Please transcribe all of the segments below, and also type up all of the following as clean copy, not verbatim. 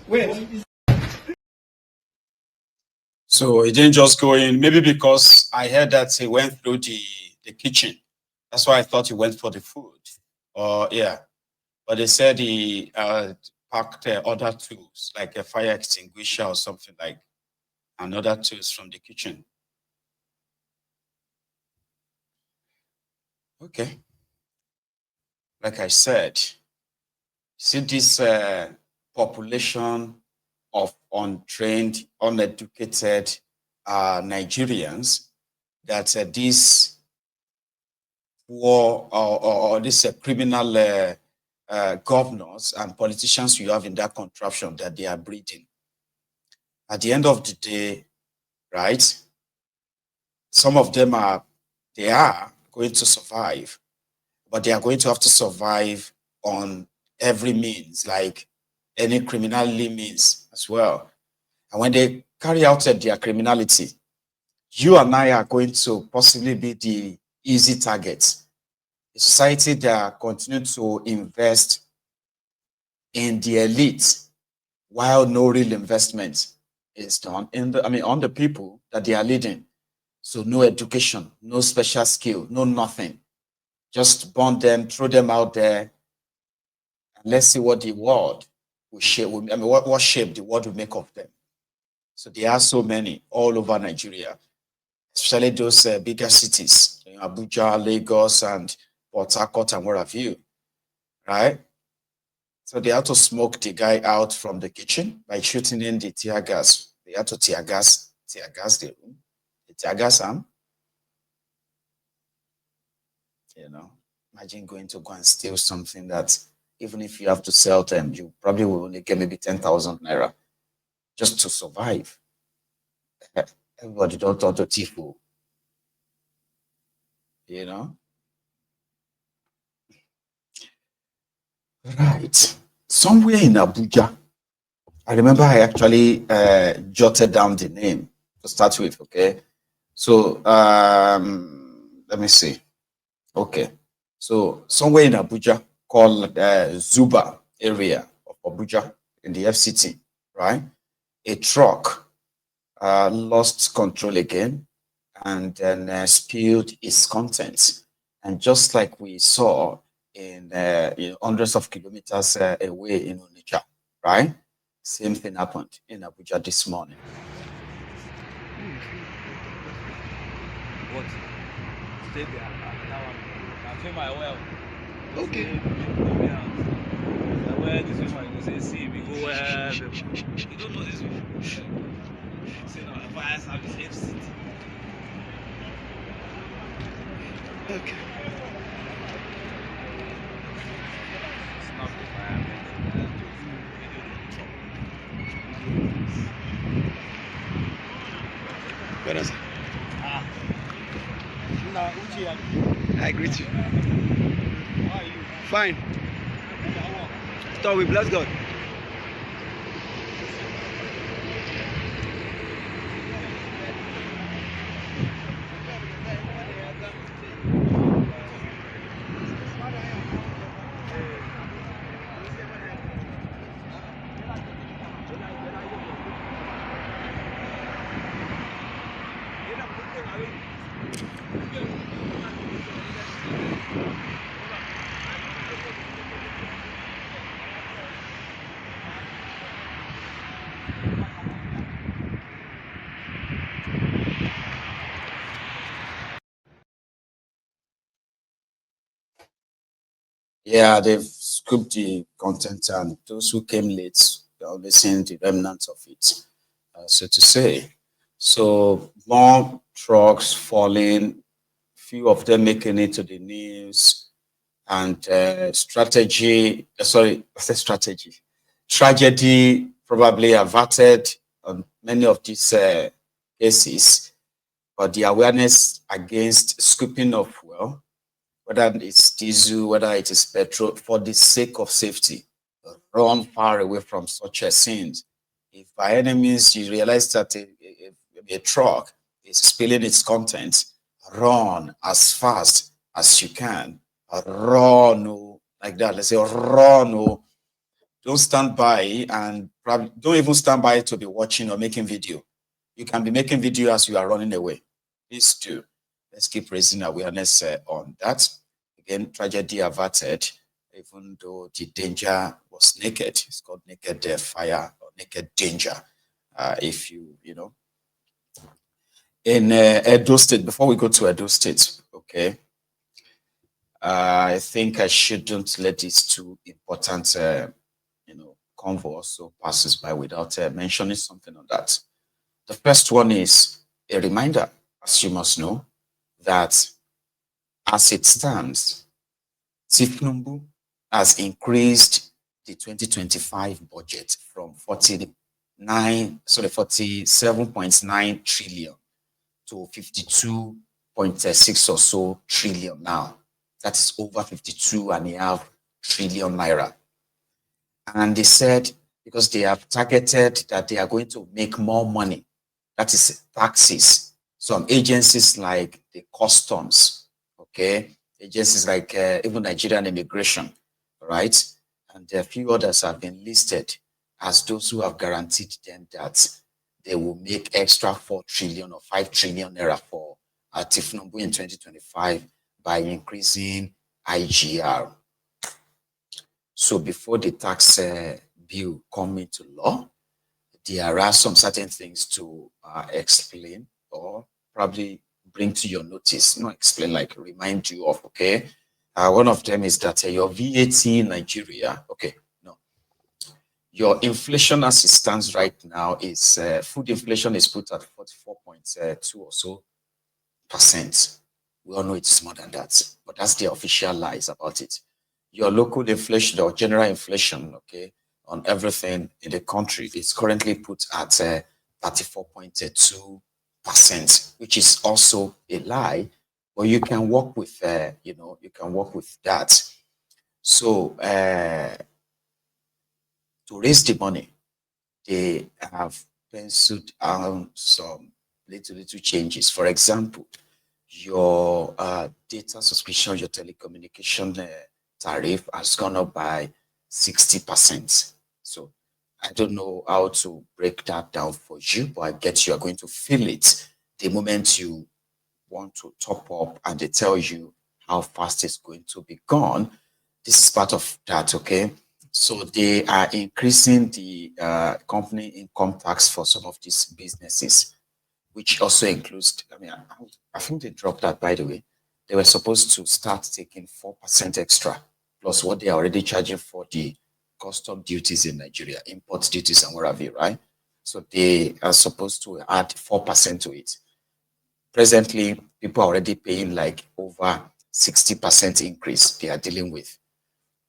Wait. So he didn't just go in, maybe because I heard that he went through the kitchen. That's why I thought he went for the food. Yeah. But they said he packed other tools, like a fire extinguisher or something like, and other tools from the kitchen. Okay. Like I said, see this population of untrained, uneducated Nigerians that this war or this criminal governors and politicians you have in that contraption that they are breeding. At the end of the day, right, some of them they are going to survive, but they are going to have to survive on every means, like any criminality means as well. And when they carry out their criminality, you and I are going to possibly be the easy targets. A society that continue to invest in the elite while no real investment is done on the people that they are leading. So no education, no special skill, no nothing. Just burn them, throw them out there, and let's see what the world will shape. What shape the world will make of them. So there are so many all over Nigeria, especially those bigger cities, Abuja, Lagos, and Port Harcourt, and what have you, right? So they had to smoke the guy out from the kitchen by shooting in the tear gas. They had to tear gas the room. The tear gas arm. Imagine going to go and steal something that even if you have to sell them, you probably will only get maybe 10,000 naira just to survive. Everybody don't talk to Tifu. Right. Somewhere in Abuja, I remember I actually jotted down the name to start with, okay? So let me see. Okay. So somewhere in Abuja called Zuba area of Abuja in the FCT, right? A truck lost control again and then spilled its contents. And just like we saw in hundreds of kilometers away in Onitsha, right? Same thing happened in Abuja this morning. What? Stay there. Now fill my well. Okay. Where this woman you say, see, we go where you don't know this one. Say now fire service FCT. Okay. Snap the fire. What else? I greet you. How are you? Fine. Start with bless God. Yeah, they've scooped the content, and those who came late, they're only seeing the remnants of it, so to say. So more trucks falling, few of them making it to the news, and tragedy probably averted on many of these cases, but the awareness against scooping of fuel, whether it's diesel, whether it is petrol, for the sake of safety, run far away from such a scenes. If by any means you realize that a truck is spilling its contents, run as fast as you can. Run like that. Let's say run don't stand by, and probably don't even stand by to be watching or making video. You can be making video as you are running away. Please do. Let's keep raising awareness on that. Again, tragedy averted, even though the danger was naked. It's called naked fire or naked danger. If you know, in Edo State, before we go to Edo State, okay, I think I shouldn't let these two important, convo also passes by without mentioning something on that. The first one is a reminder, as you must know, that as it stands, Tifnumbu has increased the 2025 budget from 47.9 trillion to 52.6 or so trillion now. That is over 52.5 trillion naira. And they said, because they have targeted that they are going to make more money, that is taxes. Some agencies like the customs, okay, agencies like even Nigerian immigration, right, and a few others have been listed as those who have guaranteed them that they will make extra 4 trillion or 5 trillion naira for Tifnumbu in 2025 by increasing IGR. So before the tax bill come into law, there are some certain things to explain or probably bring to your notice. Not explain, like remind you of, okay? One of them is that your VAT in Nigeria, okay, no. Your inflation as it stands right now is, food inflation is put at 44.2 or so percent. We all know it's more than that, but that's the official lies about it. Your local inflation or general inflation, okay, on everything in the country is currently put at 34.2%, which is also a lie, but you can work with, you can work with that. So to raise the money, they have penciled out some little changes. For example, your data subscription, your telecommunication tariff has gone up by 60%. So I don't know how to break that down for you, but I get you are going to feel it the moment you want to top up and they tell you how fast it's going to be gone. This is part of that, okay? So they are increasing the company income tax for some of these businesses, which also includes, I think they dropped that, by the way. They were supposed to start taking 4% extra, plus what they are already charging for the custom duties in Nigeria, import duties and wherever, right? So they are supposed to add 4% to it. Presently, people are already paying like over 60% increase they are dealing with.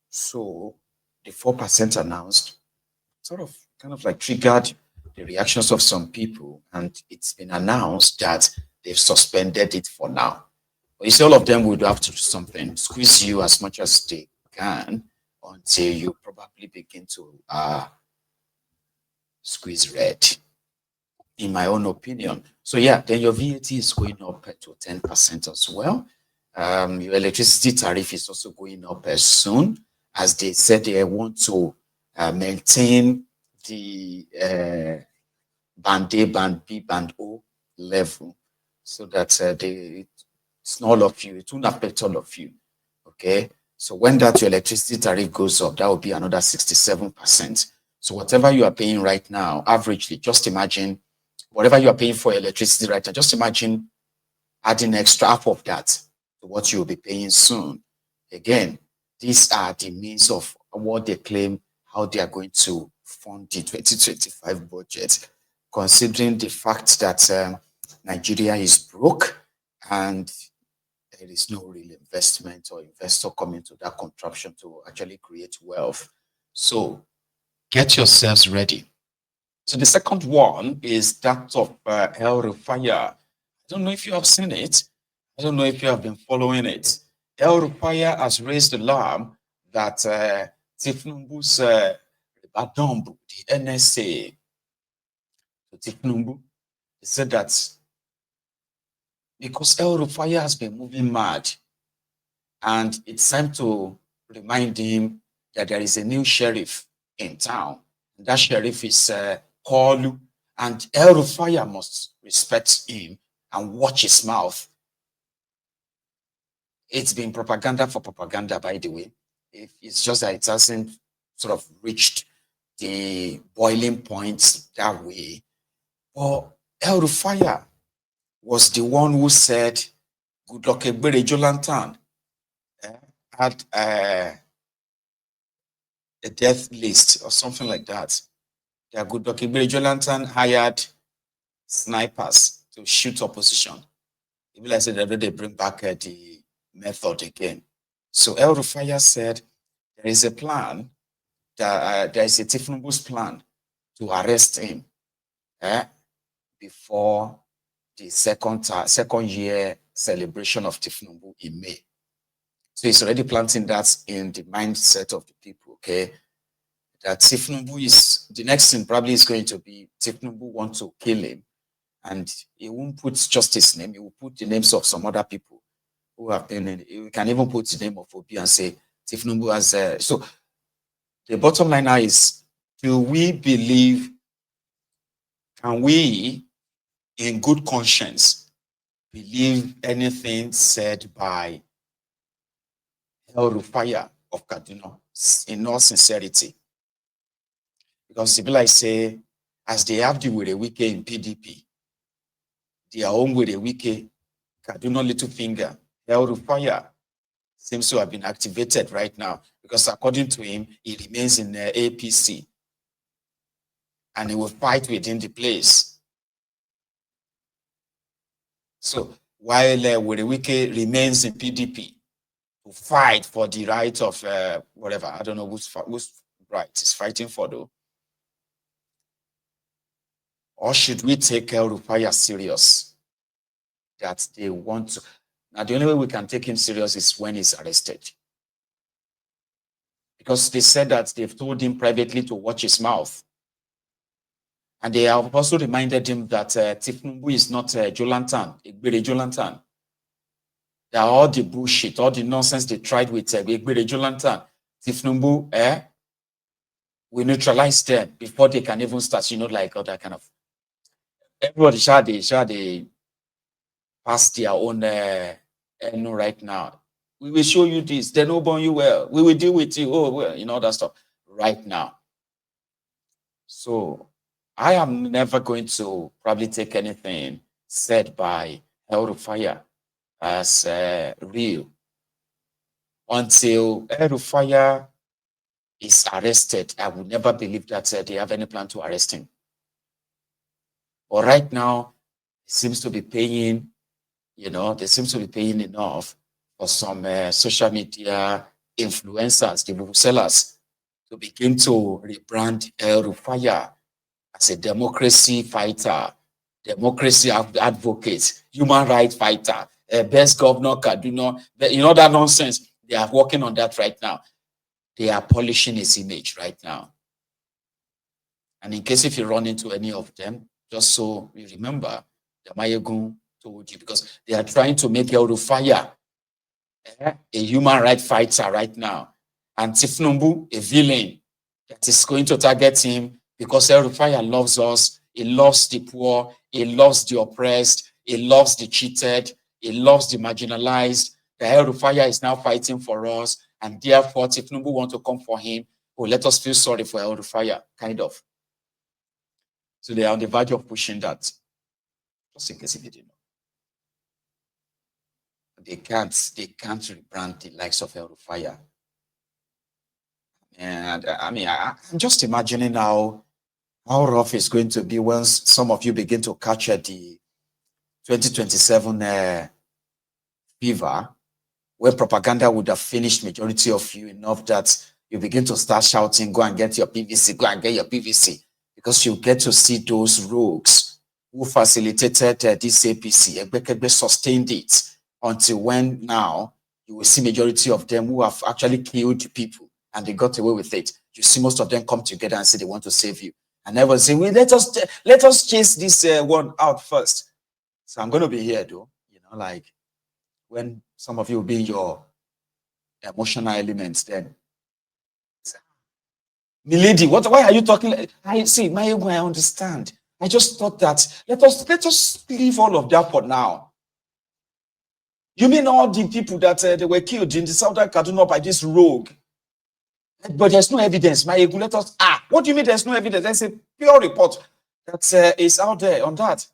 So the 4% announced sort of kind of like triggered the reactions of some people, and it's been announced that they've suspended it for now. But you see, all of them would have to do something, squeeze you as much as they can until you probably begin to squeeze red, in my own opinion. So yeah, then your VAT is going up to 10% as well. Your electricity tariff is also going up soon, as they said they want to maintain the band A, band B, band O level, so that it's not all of you, it won't affect all of you. Okay. So when that your electricity tariff goes up, that will be another 67%. So whatever you are paying right now, averagely, just imagine whatever you are paying for electricity right now, just imagine adding extra half of that to what you will be paying soon. Again, these are the means of what they claim, how they are going to fund the 2025 budget, considering the fact that Nigeria is broke and there is no real investment or investor coming to that contraption to actually create wealth. So get yourselves ready. So the second one is that of El Rufaya. I don't know if you have seen it. I don't know if you have been following it. El Rufaya has raised the alarm that Tifnumbu's Badambu, the NSA, to Tifnumbu, he said that because El Rufaya has been moving mad, and it's time to remind him that there is a new sheriff in town. That sheriff is Kolu, and El Rufaya must respect him and watch his mouth. It's been propaganda for propaganda, by the way. It's just that it hasn't sort of reached the boiling point that way. But El Rufaya was the one who said Goodluck Ebere Jonathan had a death list or something like that. That Goodluck Ebere Jonathan hired snipers to shoot opposition. Even like I said, they bring back the method again. So El Rufaya said there is a plan, that there is a Tifnubu's plan to arrest him before the second year celebration of Tifnubu in May. So he's already planting that in the mindset of the people, okay? That Tifnubu is, the next thing probably is going to be Tifnubu want to kill him, and he won't put just his name, he will put the names of some other people who have been in, he can even put the name of Obi and say Tifnubu has, so the bottom line now is, do we believe, can we in good conscience believe anything said by El Rufaya of Kaduna in all sincerity? Because people like say, as they have the Wike in PDP, their own Wike, Kaduna Littlefinger, El Rufaya seems to have been activated right now, because according to him, he remains in the APC and he will fight within the place. So while Wike remains in PDP to fight for the right of whatever, I don't know whose right he's fighting for though. Or should we take El Rufaya serious? That they want to. Now, the only way we can take him serious is when he's arrested. Because they said that they've told him privately to watch his mouth. And they have also reminded him that Tifnubu is not Jolantan, Egbere Jolantan. That all the bullshit, all the nonsense they tried with Egbere Jolantan, Tifnubu, we neutralize them before they can even start, like all that kind of. Everybody they pass their own right now. We will show you this. They don't burn you well. We will deal with you. Oh, well, that stuff right now. So I am never going to probably take anything said by El Rufaya as real until El Rufaya is arrested. I will never believe that they have any plan to arrest him. But right now, it seems to be paying, they seem to be paying enough for some social media influencers, the sellers, to begin to rebrand El Rufaya as a democracy fighter, democracy advocate, human rights fighter, best governor Kaduna, that nonsense. They are working on that right now. They are polishing his image right now. And in case if you run into any of them, just so you remember, the Mayegun told you, because they are trying to make El Rufaya a human rights fighter right now, and Tifnubu a villain that is going to target him because El Rufaya loves us. He loves the poor. He loves the oppressed. He loves the cheated. He loves the marginalized. The El Rufaya is now fighting for us, and therefore Tifnubu want to come for him. Oh, let us feel sorry for El Rufaya, kind of. So they are on the verge of pushing that. Just in case if you didn't know. They can't rebrand the likes of El Rufaya. And I mean, I'm just imagining how rough it's going to be once some of you begin to capture the 2027 fever, where propaganda would have finished majority of you enough that you begin to start shouting, go and get your PVC, go and get your PVC, because you get to see those rogues who facilitated this APC, Egbekegbe sustained it until when now you will see majority of them who have actually killed people and they got away with it. You see most of them come together and say they want to save you. And everyone say, well, let us chase this one out first. So I'm going to be here though, like when some of you will be in your emotional elements then. Milady, why are you talking? I see, Mayegun, I understand. I just thought that let us leave all of that for now. You mean all the people that they were killed in the southern Kaduna by this rogue? But there's no evidence. Mayegun, let us. What do you mean there's no evidence? There's a pure report that is out there on that.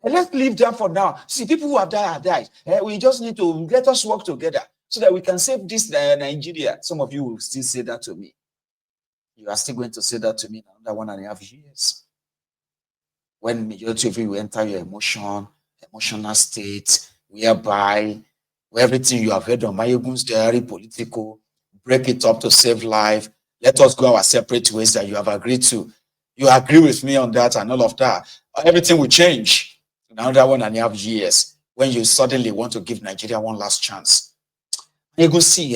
And let's leave that for now. See, people who have died. We just need to let us work together so that we can save this Nigeria. Some of you will still say that to me. You are still going to say that to me in another 1.5 years. When majority of you will enter your emotional state, whereby everything you have heard on Mayegun's diary, political, break it up to save life. Let us go our separate ways that you have agreed to. You agree with me on that and all of that. Everything will change in another 1.5 years when you suddenly want to give Nigeria one last chance. Mayegun, see,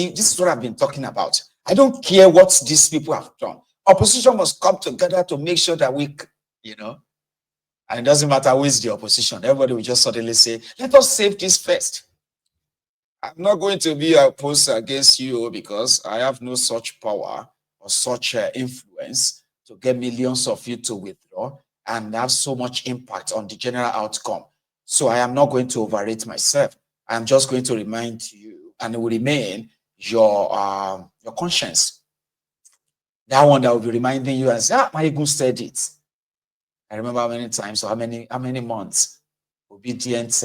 this is what I've been talking about. I don't care what these people have done. Opposition must come together to make sure that we, and it doesn't matter who is the opposition. Everybody will just suddenly say, let us save this first. I'm not going to be opposed against you because I have no such power or such influence to get millions of you to withdraw and have so much impact on the general outcome. So I am not going to overrate myself. I'm just going to remind you, and it will remain your conscience. That one that will be reminding you as Mayegun said it. I remember how many times or how many months obedient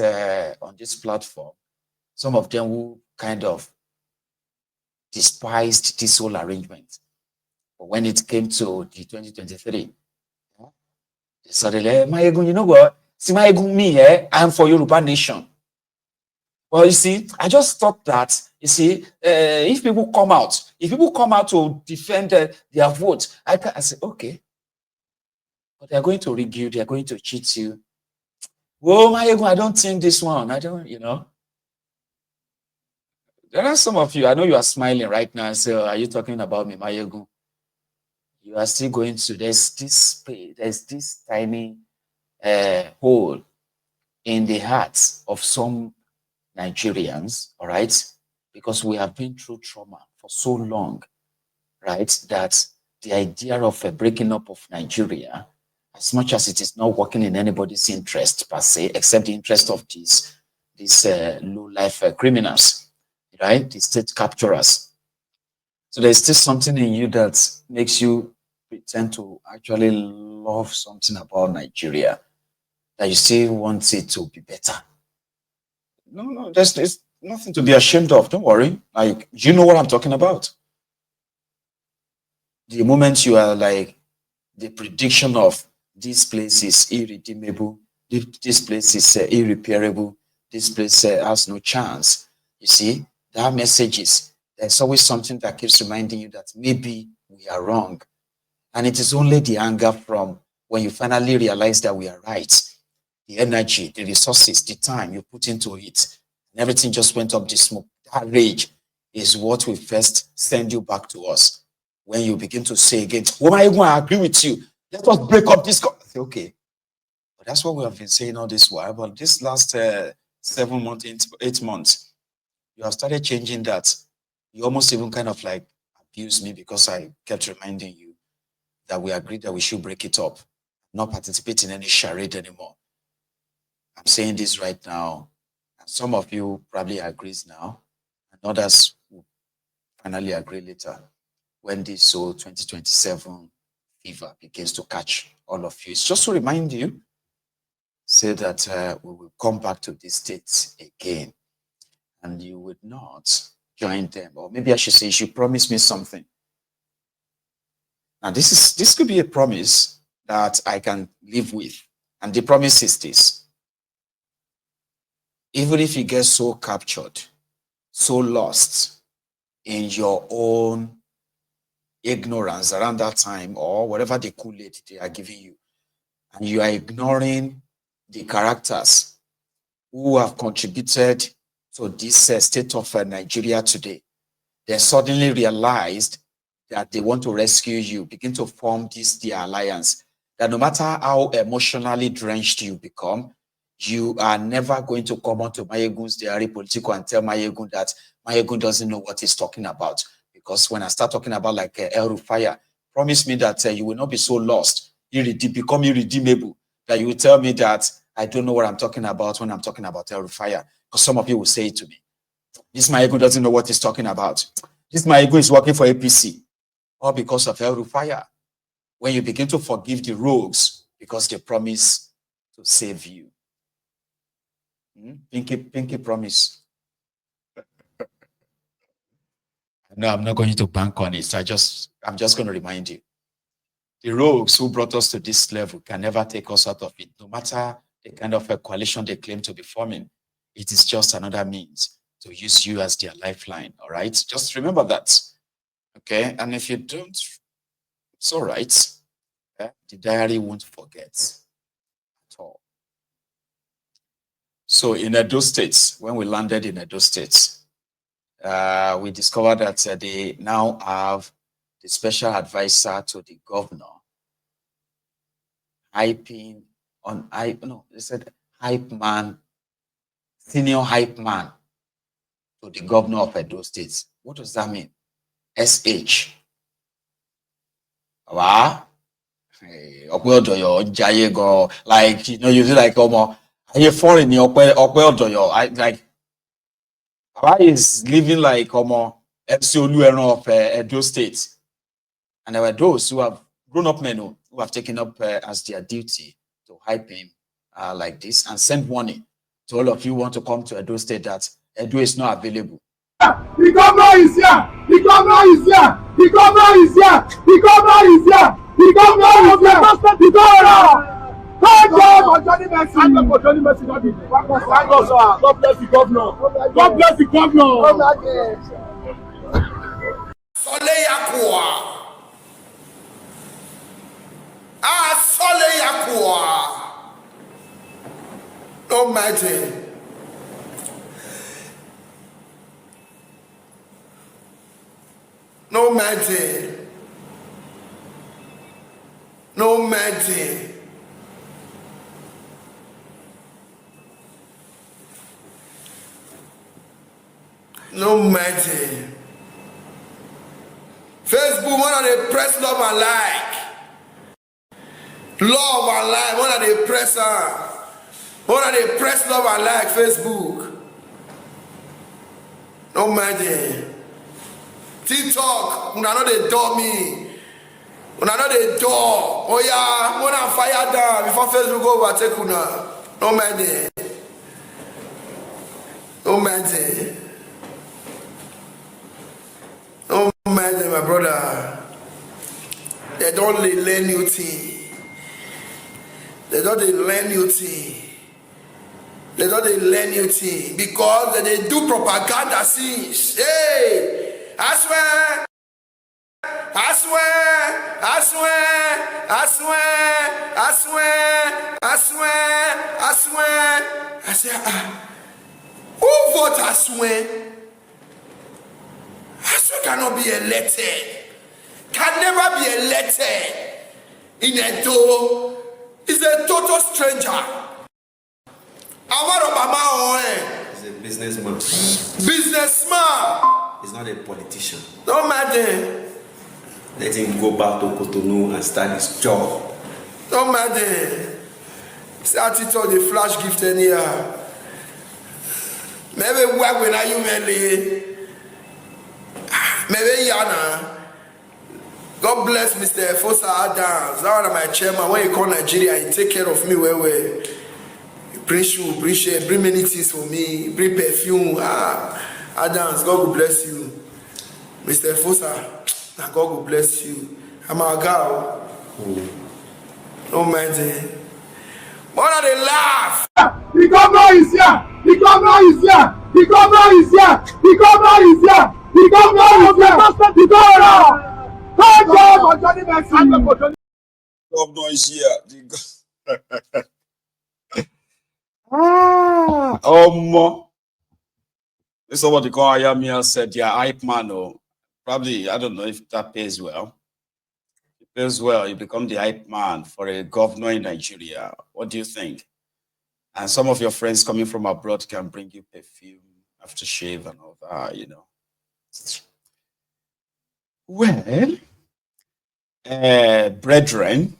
on this platform. Some of them who kind of despised this whole arrangement. But when it came to the 2023, they suddenly, Mayegun, you know what? See, Mayegun, me, I'm for Yoruba nation. Well, you see, I just thought that, you see, if people come out to defend their vote, I say, okay. But they're going to rig you, they're going to cheat you. Well, Mayegun, I don't think this one. I don't, There are some of you, I know you are smiling right now. So, are you talking about me, Mayegun? You are still going to, there's this tiny hole in the hearts of some Nigerians, all right? Because we have been through trauma for so long, right? That the idea of a breaking up of Nigeria, as much as it is not working in anybody's interest per se, except the interest of these low-life criminals, right? The state capturers. So there's still something in you that makes you pretend to actually love something about Nigeria, that you still want it to be better. No, there's nothing to be ashamed of. Don't worry. Like, you know what I'm talking about. The moment you are like, the prediction of this place is irredeemable, this place is irreparable, this place has no chance. You see, that message is, there's always something that keeps reminding you that maybe we are wrong. And it is only the anger from when you finally realize that we are right. The energy, the resources, the time you put into it, and everything just went up the smoke. That rage is what will first send you back to us. When you begin to say again, oh my God, I agree with you. Let us break up this. Okay. But that's what we have been saying all this while. But this last 7 months, 8 months, you have started changing that. You almost even kind of like abused me because I kept reminding you that we agreed that we should break it up, not participate in any charade anymore. I'm saying this right now, and some of you probably agrees now, and others will finally agree later when this 2027 fever begins to catch all of you. It's just to remind you, say that we will come back to this state again, and you would not join them. Or maybe I should say, you should promise me something. Now, this could be a promise that I can live with. And the promise is this. Even if you get so captured, so lost in your own ignorance around that time, or whatever the Kool-Aid they are giving you, and you are ignoring the characters who have contributed to this state of Nigeria today, they suddenly realized that they want to rescue you, begin to form their alliance, that no matter how emotionally drenched you become, you are never going to come onto Mayegun's diary political and tell Mayegun that Mayegun doesn't know what he's talking about, Because when I start talking about like El Rufaya, promise me that you will not be so lost, become irredeemable, that you will tell me that I don't know what I'm talking about when I'm talking about El Rufaya. Because some of you will say it to me. This my ego doesn't know what he's talking about. This my ego is working for APC. All because of El Rufaya. When you begin to forgive the rogues because they promise to save you. Pinky promise. No, I'm not going to bank on it. I'm just going to remind you. The rogues who brought us to this level can never take us out of it, no matter the kind of a coalition they claim to be forming. It is just another means to use you as their lifeline, all right? Just remember that, okay? And if you don't, it's all right. The diary won't forget at all. So in Edo State, when we landed in Edo State, we discovered that they now have the special advisor to the governor, they said Hypeman, senior Hypeman to the governor of Edo State. What does that mean? SH. Wow. Like, you know, you feel like, are you foreign? Like, why is living like FC Olueran of Edo State? And there were those who have grown up men who have taken up as their duty to hype him like this and send warning to all of you who want to come to Edo State that Edo is not available. The governor is here! The governor is here! The governor is here! The governor is here! The governor is here! The governor! Thank God for Johnny Mercy! Thank God for Johnny Mercy! Thank God, sir! God bless the governor! God bless the governor! Sole Yakua! Sole Yakua! Almighty! No magic. No magic. No magic. Facebook, one of the press love and like. Love and like, one of the press one of the press love and like Facebook. No magic. TikTok, una know they door me. Una know they door. Oh yeah, when I fire down before Facebook go overtake una. No magic. No magic. No magic, my brother. They don't learn new thing. They don't learn new thing. They don't learn new thing because they do propaganda since. Hey, I swear. I swear, I swear, I swear, I swear, I swear, I swear. I say, who vote I swear? I swear cannot be elected. Can never be elected. In Edo, is a total stranger. He's a businessman. Businessman. He's not a politician. No matter. Let him go back to Cotonou and start his job. No matter. Start it on the flash gift anyhow. Maybe work when you maybe Yana. God bless Mr. Fosa Adams. That one of my chairman. When you call Nigeria, he take care of me well. Bring shoe, bring shirt, bring many things for me, bring perfume. Adams, God will bless you. Mr. Fosa, God will bless you. I'm a girl. No mind it. Why are they laugh? The governor is here! The governor is here! The governor is here! The governor is here! The governor is here! The governor! Thank God for Johnny Mercy! The governor is here. Somebody called Ayamia said, yeah, hype man. Oh, probably, I don't know if that pays well. It pays well. You become the hype man for a governor in Nigeria. What do you think? And some of your friends coming from abroad can bring you perfume, aftershave, and all that, you know. Well, brethren,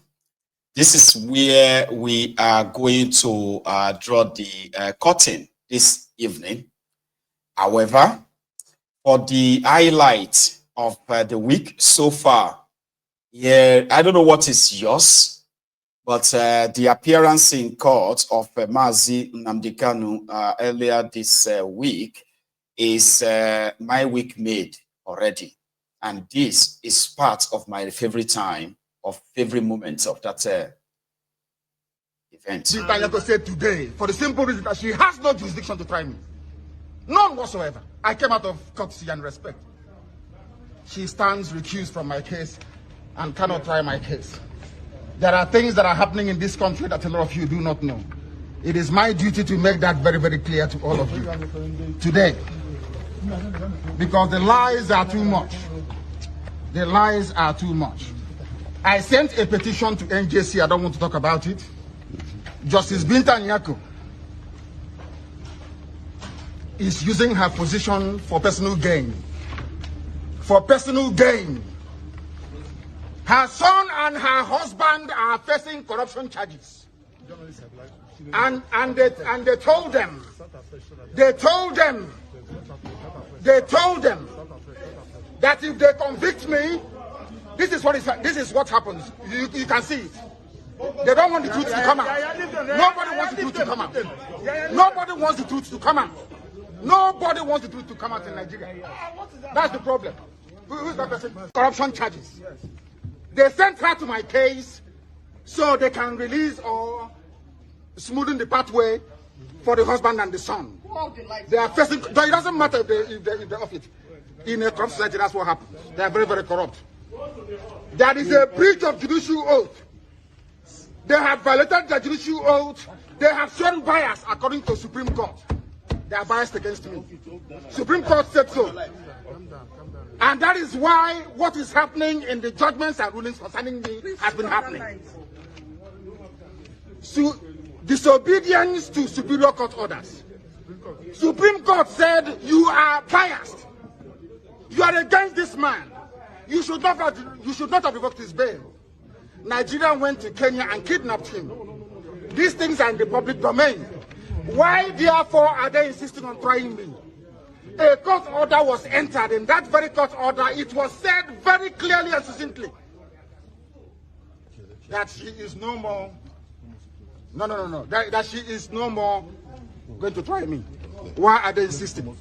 this is where we are going to draw the curtain this evening. However, for the highlight of the week so far, yeah, I don't know what is yours, but the appearance in court of Mazi Nnamdi Kanu earlier this week is my week made already. And this is part of my favorite time, of favorite moments of that event. Tanyako said today, for the simple reason that she has no jurisdiction to try me. None whatsoever. I came out of courtesy and respect. She stands recused from my case and cannot try my case. There are things that are happening in this country that a lot of you do not know. It is my duty to make that very, very clear to all of you today. Because the lies are too much. The lies are too much. I sent a petition to NJC. I don't want to talk about it. Justice Binta Nyako is using her position for personal gain. For personal gain. Her son and her husband are facing corruption charges. And they told them that if they convict me, this is what happens. You can see it. They don't want the truth to come out. Nobody wants the truth to come out. Nobody wants the truth to come out. Nobody wants the truth to come out in Nigeria. That's the problem. Who is that person? Corruption charges. They sent her to my case so they can release or smoothen the pathway for the husband and the son. They are facing. It doesn't matter if they're off it. In a corrupt society, that's what happens. They are very, very corrupt. There is a breach of judicial oath. They have violated the judicial oath. They have shown bias according to Supreme Court. They are biased against me. Supreme Court said so. And that is why what is happening in the judgments and rulings concerning me has been happening. So, disobedience to Superior Court orders. Supreme Court said you are biased. You are against this man. You should not have revoked his bail. Nigeria went to Kenya and kidnapped him. These things are in the public domain. Why, therefore, are they insisting on trying me? A court order was entered. In that very court order, it was said very clearly and succinctly that she is no more. That she is no more going to try me. Why are they insisting?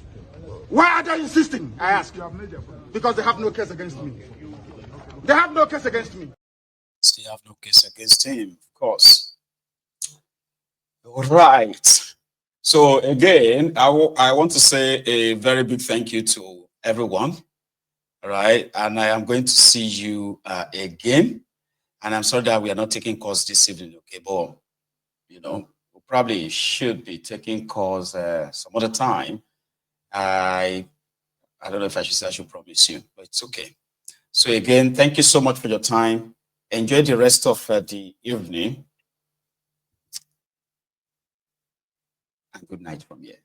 Why are they insisting? I ask. Because they have no case against me. They have no case against me. They have no case against him, of course. All right. So again, I want to say a very big thank you to everyone. All right. And I am going to see you again. And I'm sorry that we are not taking calls this evening. Okay, but we probably should be taking calls some other time. I don't know if I should promise you, but it's okay. So again, thank you so much for your time. Enjoy the rest of the evening. And good night from here.